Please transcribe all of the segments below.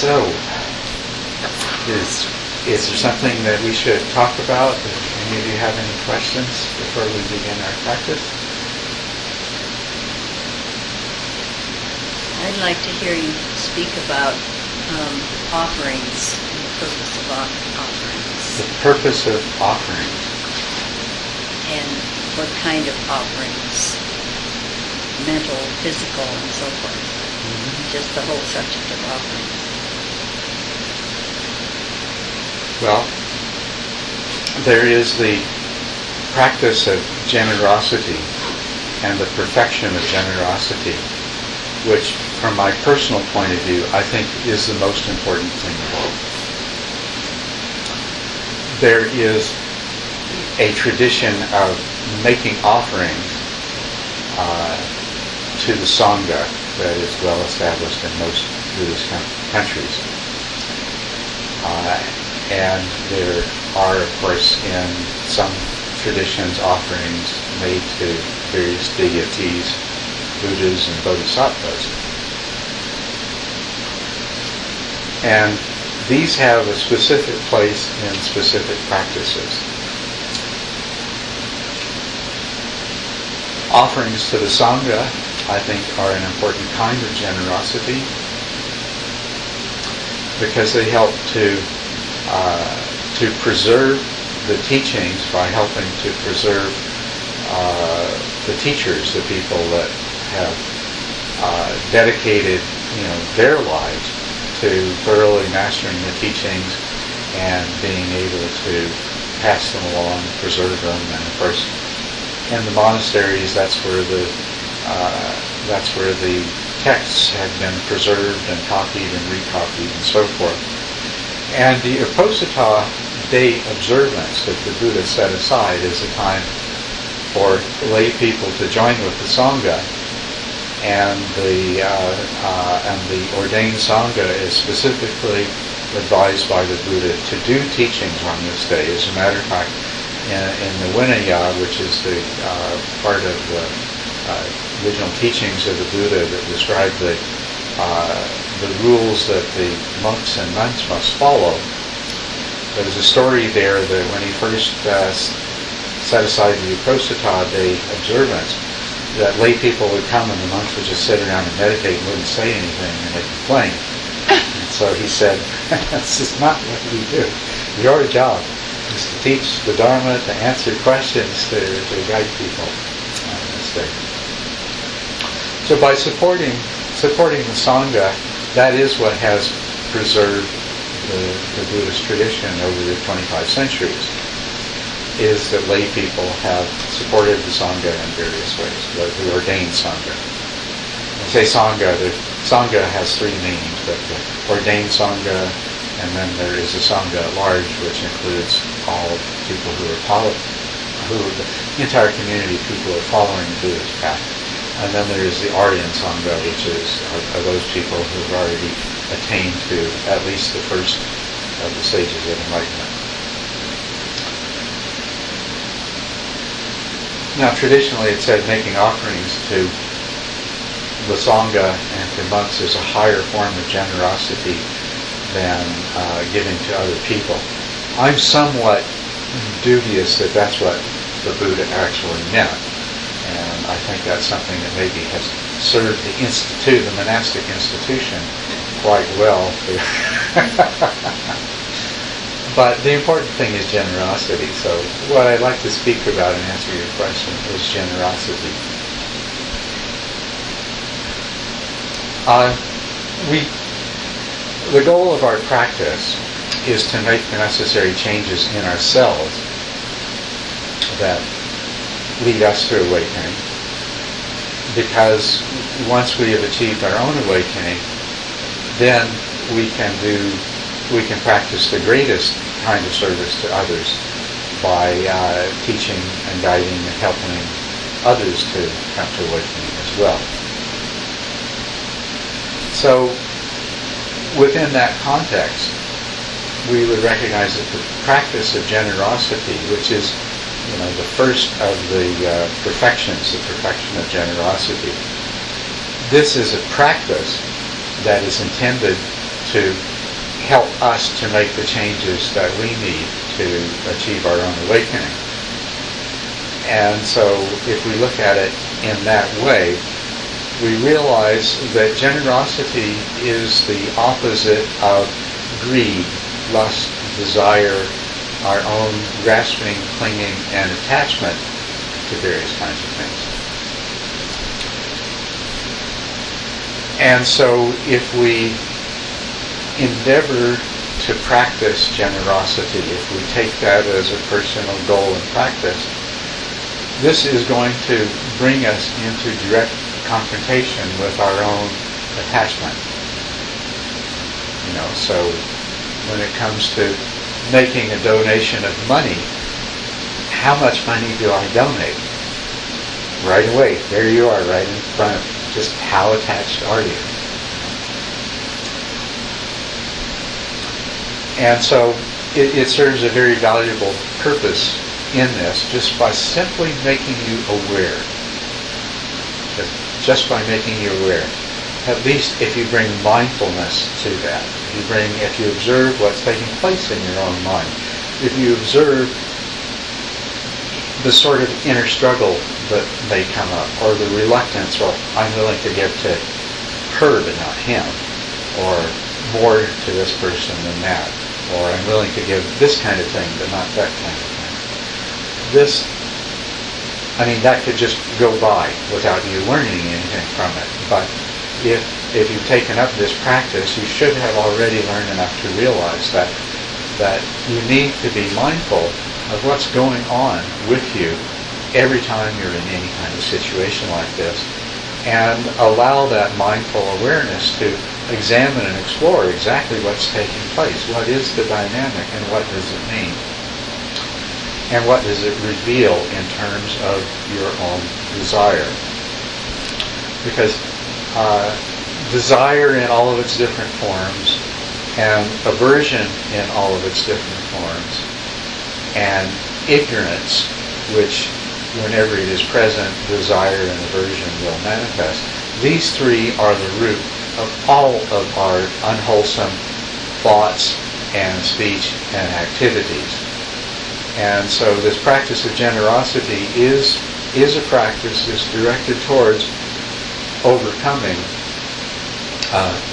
So, is there something that we should talk about? Do any of you have any questions before we begin our practice? I'd like to hear you speak about offerings, and the purpose of offerings. The purpose of offerings. And what kind of offerings? Mental, physical, and so forth. Mm-hmm. Just the whole subject of offerings. Well, there is the practice of generosity and the perfection of generosity, which, from my personal point of view, I think is the most important thing of all. There is a tradition of making offerings to the Sangha that is well established in most Buddhist countries. And there are, of course, in some traditions, offerings made to various deities, Buddhas and Bodhisattvas. And these have a specific place in specific practices. Offerings to the Sangha, I think, are an important kind of generosity because they help to preserve the teachings by helping to preserve the teachers, the people that have dedicated, their lives to thoroughly mastering the teachings and being able to pass them along, preserve them, and of course, in the monasteries, that's where the texts have been preserved and copied and recopied and so forth. And the Uposatha day observance that the Buddha set aside is a time for lay people to join with the Sangha, and the ordained Sangha is specifically advised by the Buddha to do teachings on this day. As a matter of fact, in the Vinaya, which is the part of the original teachings of the Buddha that describe the rules that the monks and nuns must follow, there's a story there that when he first set aside the Uposatha day observance, that lay people would come and the monks would just sit around and meditate and wouldn't say anything, and they'd complain. And so he said, this is not what we do. Your job is to teach the Dharma, to answer questions, to guide people on this day. So by supporting the Sangha, that is what has preserved the Buddhist tradition over the 25 centuries, is that lay people have supported the Sangha in various ways, the ordained Sangha. When I say Sangha, the Sangha has three meanings, but the ordained Sangha, and then there is a Sangha at large, which includes all people the entire community of people who are following the Buddhist path. And then there is the Aryan Sangha, which are those people who have already attained to at least the first of the stages of enlightenment. Now, traditionally it said making offerings to the Sangha and to monks is a higher form of generosity than giving to other people. I'm somewhat dubious that that's what the Buddha actually meant. And I think that's something that maybe has served the monastic institution quite well. But the important thing is generosity. So what I'd like to speak about and answer your question is generosity. The goal of our practice is to make the necessary changes in ourselves that lead us to awakening, because once we have achieved our own awakening, then we can practice the greatest kind of service to others by teaching and guiding and helping others to come to awakening as well. So within that context, we would recognize that the practice of generosity, which is the first of the perfections, the perfection of generosity, this is a practice that is intended to help us to make the changes that we need to achieve our own awakening. And so if we look at it in that way, we realize that generosity is the opposite of greed, lust, desire, our own grasping, clinging, and attachment to various kinds of things. And so if we endeavor to practice generosity, if we take that as a personal goal and practice, this is going to bring us into direct confrontation with our own attachment. So when it comes to making a donation of money, how much money do I donate? Right away, there you are, right in front of me. Just how attached are you? And so it serves a very valuable purpose in this, just by simply making you aware. Just by making you aware. At least if you bring mindfulness to that. If you observe what's taking place in your own mind. If you observe the sort of inner struggle that may come up, or the reluctance, well, I'm willing to give to her but not him, or more to this person than that, or I'm willing to give this kind of thing but not that kind of thing. That could just go by without you learning anything from it. But if you've taken up this practice, you should have already learned enough to realize that you need to be mindful of what's going on with you every time you're in any kind of situation like this, and allow that mindful awareness to examine and explore exactly what's taking place. What is the dynamic, and what does it mean? And what does it reveal in terms of your own desire? Because desire in all of its different forms, and aversion in all of its different forms, and ignorance, which whenever it is present, desire and aversion will manifest. These three are the root of all of our unwholesome thoughts and speech and activities. And so this practice of generosity is a practice that's directed towards overcoming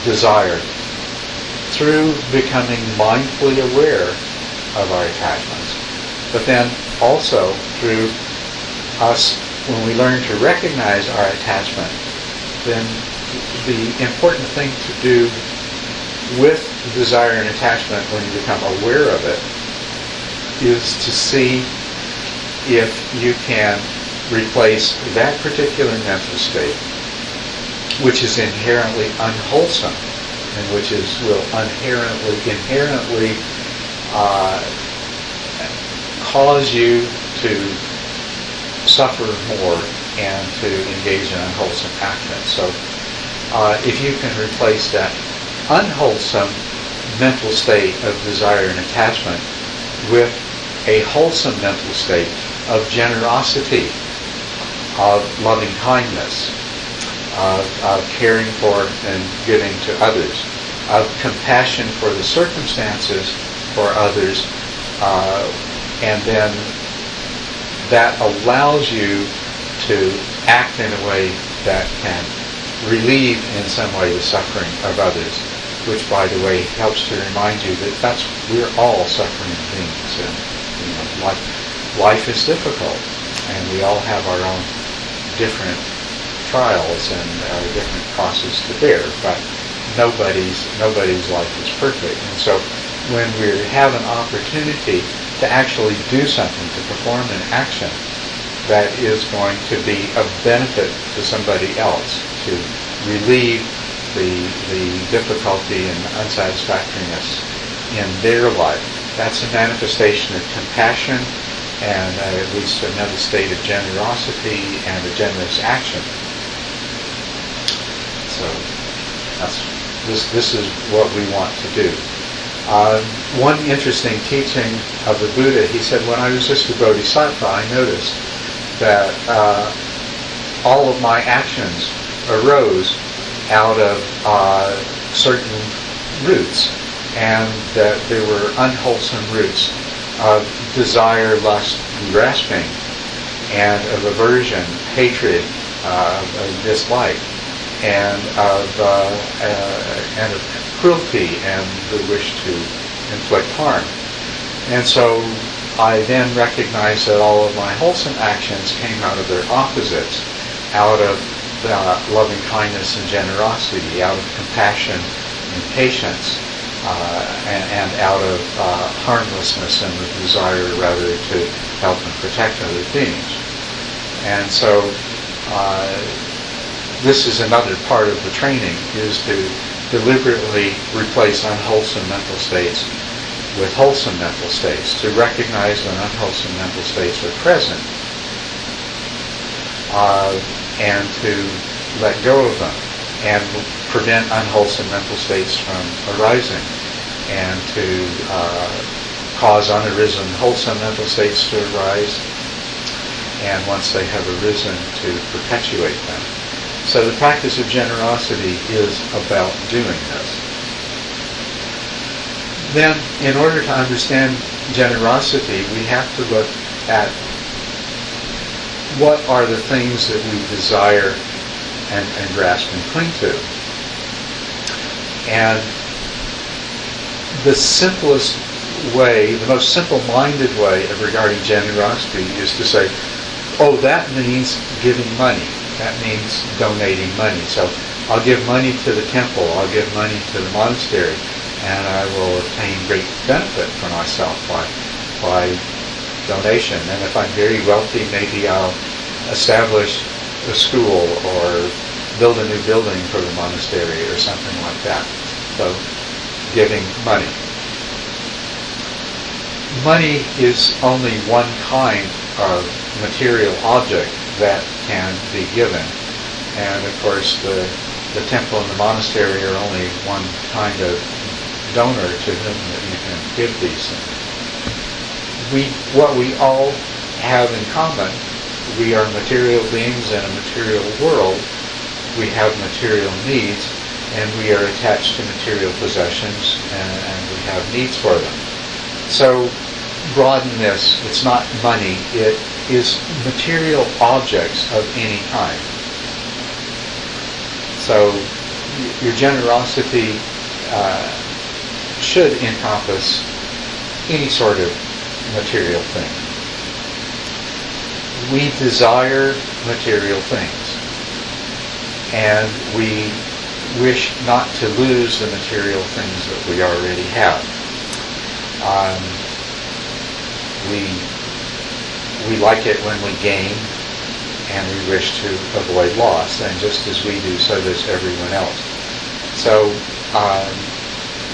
desire through becoming mindfully aware of our attachments. But then also through us, when we learn to recognize our attachment, then the important thing to do with desire and attachment when you become aware of it is to see if you can replace that particular mental state, which is inherently unwholesome and which will inherently cause you to suffer more and to engage in unwholesome actions. So if you can replace that unwholesome mental state of desire and attachment with a wholesome mental state of generosity, of loving kindness, of caring for and giving to others, of compassion for the circumstances for others, and then that allows you to act in a way that can relieve in some way the suffering of others, which, by the way, helps to remind you that we're all suffering beings, and life is difficult, and we all have our own different trials and different crosses to bear, but nobody's life is perfect. And so when we have an opportunity to actually do something, to perform an action that is going to be of benefit to somebody else, to relieve the difficulty and unsatisfactoriness in their life, that's a manifestation of compassion and at least another state of generosity and a generous action. So this is what we want to do. One interesting teaching of the Buddha, he said, when I was just a bodhisattva, I noticed that all of my actions arose out of certain roots, and that there were unwholesome roots of desire, lust, and grasping, and of aversion, hatred, of dislike, and of cruelty, and the wish to inflict harm. And so I then recognized that all of my wholesome actions came out of their opposites, out of loving kindness and generosity, out of compassion and patience, and out of harmlessness and the desire rather to help and protect other beings. And so this is another part of the training, is to deliberately replace unwholesome mental states with wholesome mental states, to recognize when unwholesome mental states are present, and to let go of them, and prevent unwholesome mental states from arising, and to cause unarisen wholesome mental states to arise, and once they have arisen, to perpetuate them. So the practice of generosity is about doing this. Then, in order to understand generosity, we have to look at what are the things that we desire and grasp and cling to. And the simplest way, the most simple-minded way of regarding generosity is to say, oh, that means giving money. That means donating money. So I'll give money to the temple, I'll give money to the monastery, and I will obtain great benefit for myself by donation. And if I'm very wealthy, maybe I'll establish a school or build a new building for the monastery or something like that. So, giving money. Money is only one kind of material object that can be given. And of course, the temple and the monastery are only one kind of donor to whom that you can give these things. What we all have in common, we are material beings in a material world. We have material needs, and we are attached to material possessions, and we have needs for them. So broaden this. It's not money. It is material objects of any kind. So your generosity should encompass any sort of material thing. We desire material things, and we wish not to lose the material things that we already have. We like it when we gain, and we wish to avoid loss, and just as we do, so does everyone else. So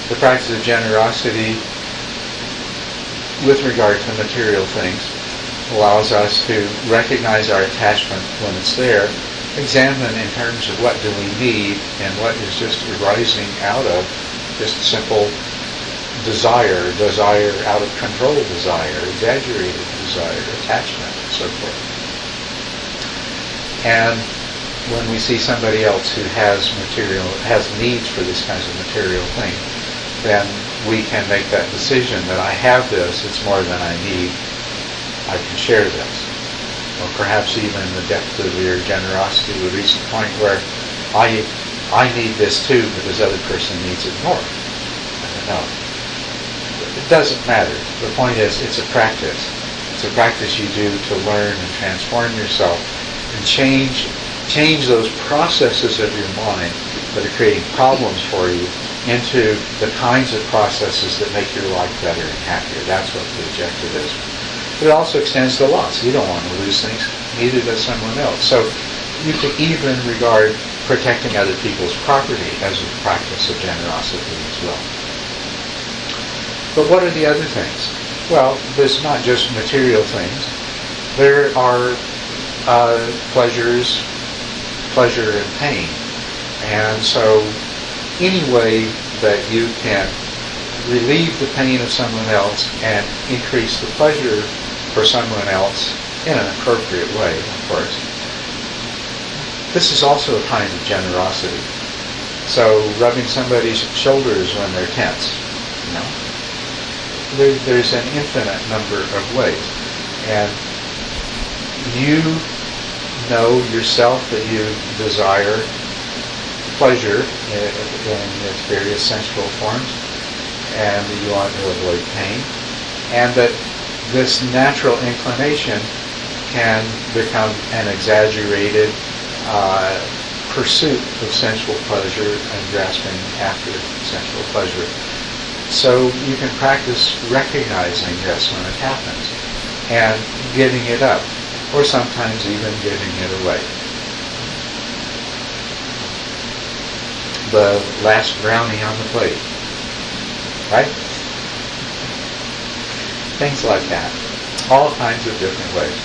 the practice of generosity with regard to material things allows us to recognize our attachment when it's there, examine in terms of what do we need and what is just arising out of just simple desire out of control desire, exaggerated desire, attachment, and so forth. And when we see somebody else who has needs for this kind of material thing, then we can make that decision that I have this, it's more than I need, I can share this. Or perhaps even the depth of your generosity would reach the point where I need this too, but this other person needs it more. I don't know. It doesn't matter. The point is, it's a practice. It's a practice you do to learn and transform yourself and change those processes of your mind that are creating problems for you into the kinds of processes that make your life better and happier. That's what the objective is. But it also extends to loss. You don't want to lose things, neither does someone else. So you can even regard protecting other people's property as a practice of generosity as well. But what are the other things? Well, there's not just material things. There are pleasure and pain. And so any way that you can relieve the pain of someone else and increase the pleasure for someone else in an appropriate way, of course. This is also a kind of generosity. So rubbing somebody's shoulders when they're tense, you know. There's an infinite number of ways. And you know yourself that you desire pleasure in its various sensual forms, and that you want to avoid pain, and that this natural inclination can become an exaggerated pursuit of sensual pleasure and grasping after sensual pleasure. So you can practice recognizing this when it happens and giving it up, or sometimes even giving it away. The last brownie on the plate, right? Things like that. All kinds of different ways.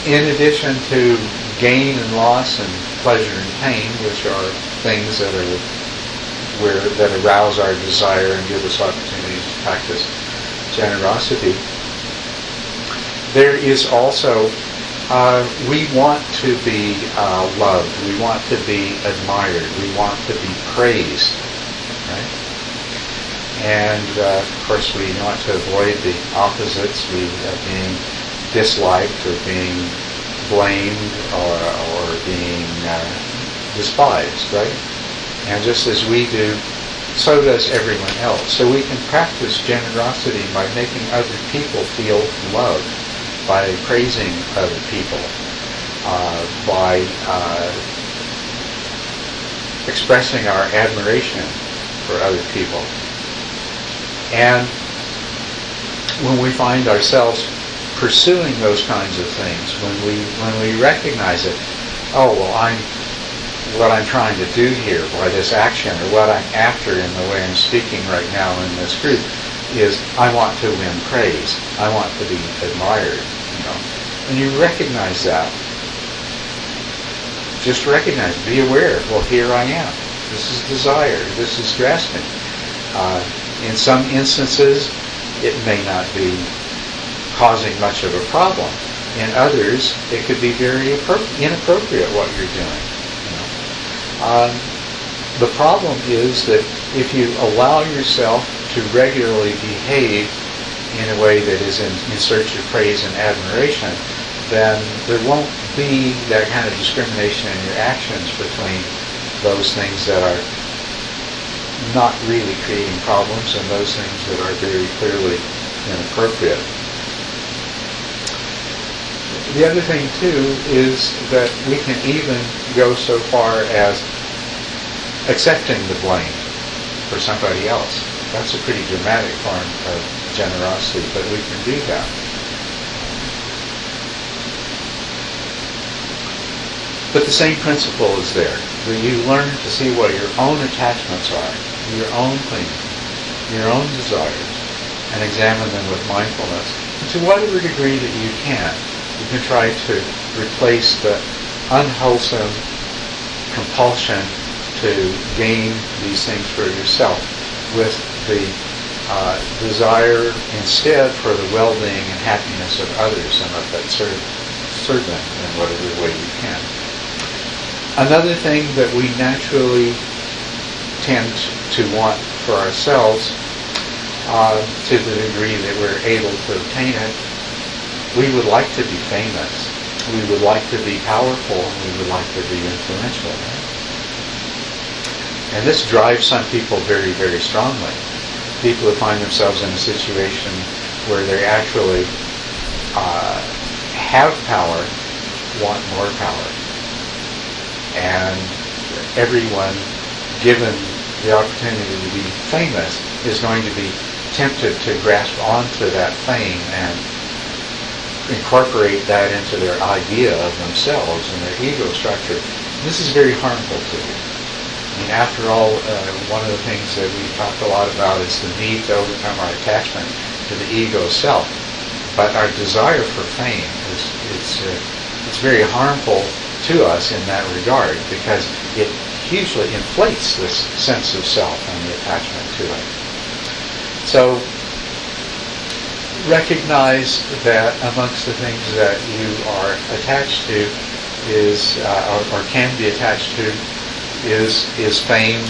In addition to gain and loss and pleasure and pain, which are things that arouse our desire and give us opportunities to practice generosity, there is also we want to be loved, we want to be admired, we want to be praised, right? And of course we want to avoid the opposites, being disliked or being blamed or being despised, right? And just as we do, so does everyone else. So we can practice generosity by making other people feel loved, by praising other people, by expressing our admiration for other people. And when we find ourselves pursuing those kinds of things, when we recognize it, oh, well, what I'm trying to do here by this action, or what I'm after in the way I'm speaking right now in this group, is I want to win praise. I want to be admired. You know, and you recognize that. Just recognize, be aware. Well, here I am. This is desire. This is grasping. In some instances, it may not be causing much of a problem. In others, it could be very inappropriate what you're doing. You know? The problem is that if you allow yourself to regularly behave in a way that is in search of praise and admiration, then there won't be that kind of discrimination in your actions between those things that are not really creating problems and those things that are very clearly inappropriate. The other thing, too, is that we can even go so far as accepting the blame for somebody else. That's a pretty dramatic form of generosity, but we can do that. But the same principle is there, that you learn to see what your own attachments are, your own clinging, your own desires, and examine them with mindfulness. And to whatever degree that you can try to replace the unwholesome compulsion to gain these things for yourself with the desire instead for the well-being and happiness of others, and let that serve them in whatever way you can. Another thing that we naturally tend to want for ourselves, to the degree that we're able to obtain it, we would like to be famous. We would like to be powerful. We would like to be influential. Right? And this drives some people very, very strongly. People who find themselves in a situation where they actually have power want more power. And everyone, given the opportunity to be famous, is going to be tempted to grasp onto that fame and incorporate that into their idea of themselves and their ego structure. This is very harmful to you. I mean, after all, one of the things that we talk a lot about is the need to overcome our attachment to the ego self. But our desire for fame it's very harmful to us in that regard, because it hugely inflates this sense of self and the attachment to it. So recognize that amongst the things that you are attached to is, or can be attached to, is fame,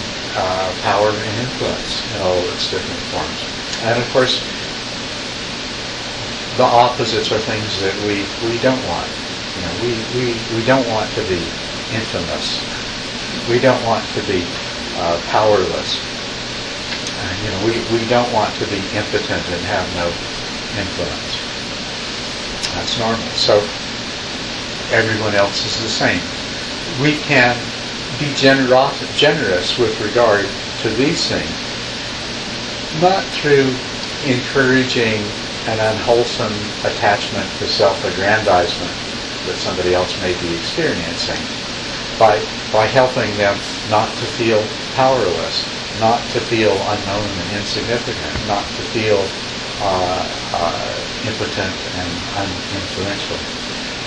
power, and influence in all its different forms. And of course, the opposites are things that we don't want. You know, we don't want to be infamous. We don't want to be powerless. We don't want to be impotent and have no influence. That's normal. So everyone else is the same. We can be generous with regard to these things, not through encouraging an unwholesome attachment to self-aggrandizement that somebody else may be experiencing, by helping them not to feel powerless, not to feel unknown and insignificant, not to feel impotent and uninfluential.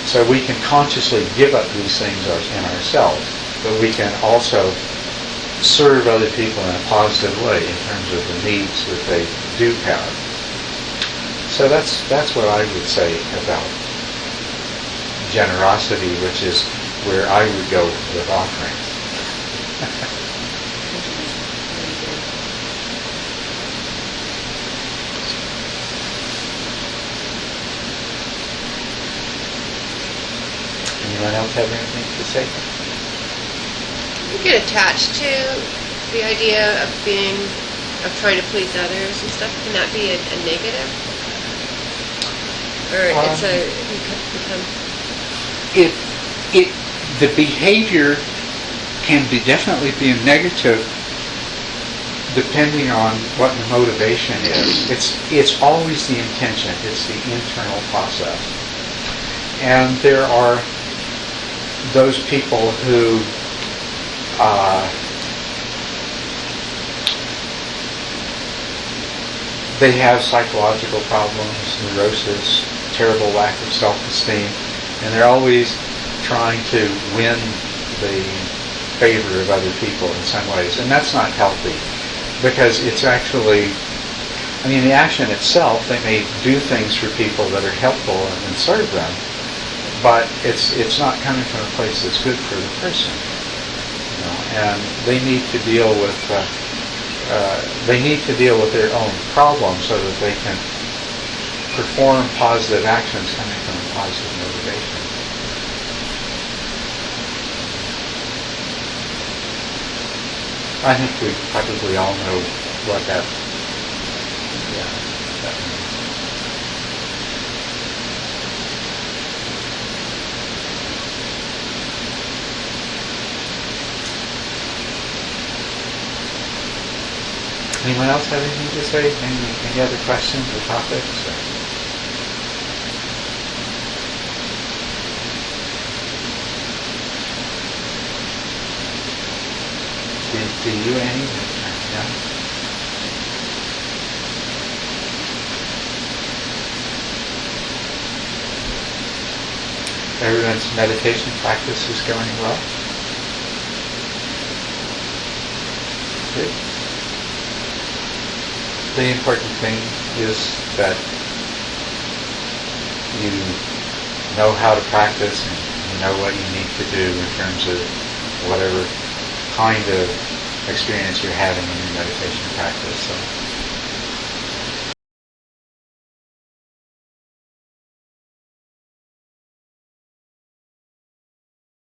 So we can consciously give up these things in ourselves, but we can also serve other people in a positive way in terms of the needs that they do have. So that's what I would say about generosity, which is where I would go with offering. Anyone else have anything to say? You get attached to the idea of trying to please others and stuff. Can that be a negative? Or The behavior can definitely be a negative depending on what the motivation is. It's always the intention. It's the internal process. And there are those people who they have psychological problems, neurosis, terrible lack of self-esteem, and they're always trying to win the favor of other people in some ways. And that's not healthy, because it's actually, the action itself, they may do things for people that are helpful and serve them, but it's not coming from a place that's good for the person. And they need to deal with their own problems so that they can perform positive actions coming from a positive motivation. I think we probably all know what that means. Anyone else have anything to say? Any other questions or topics? Do you, Annie? No? Everyone's meditation practice is going well? Good. The important thing is that you know how to practice and you know what you need to do in terms of whatever kind of experience you're having in your meditation practice. So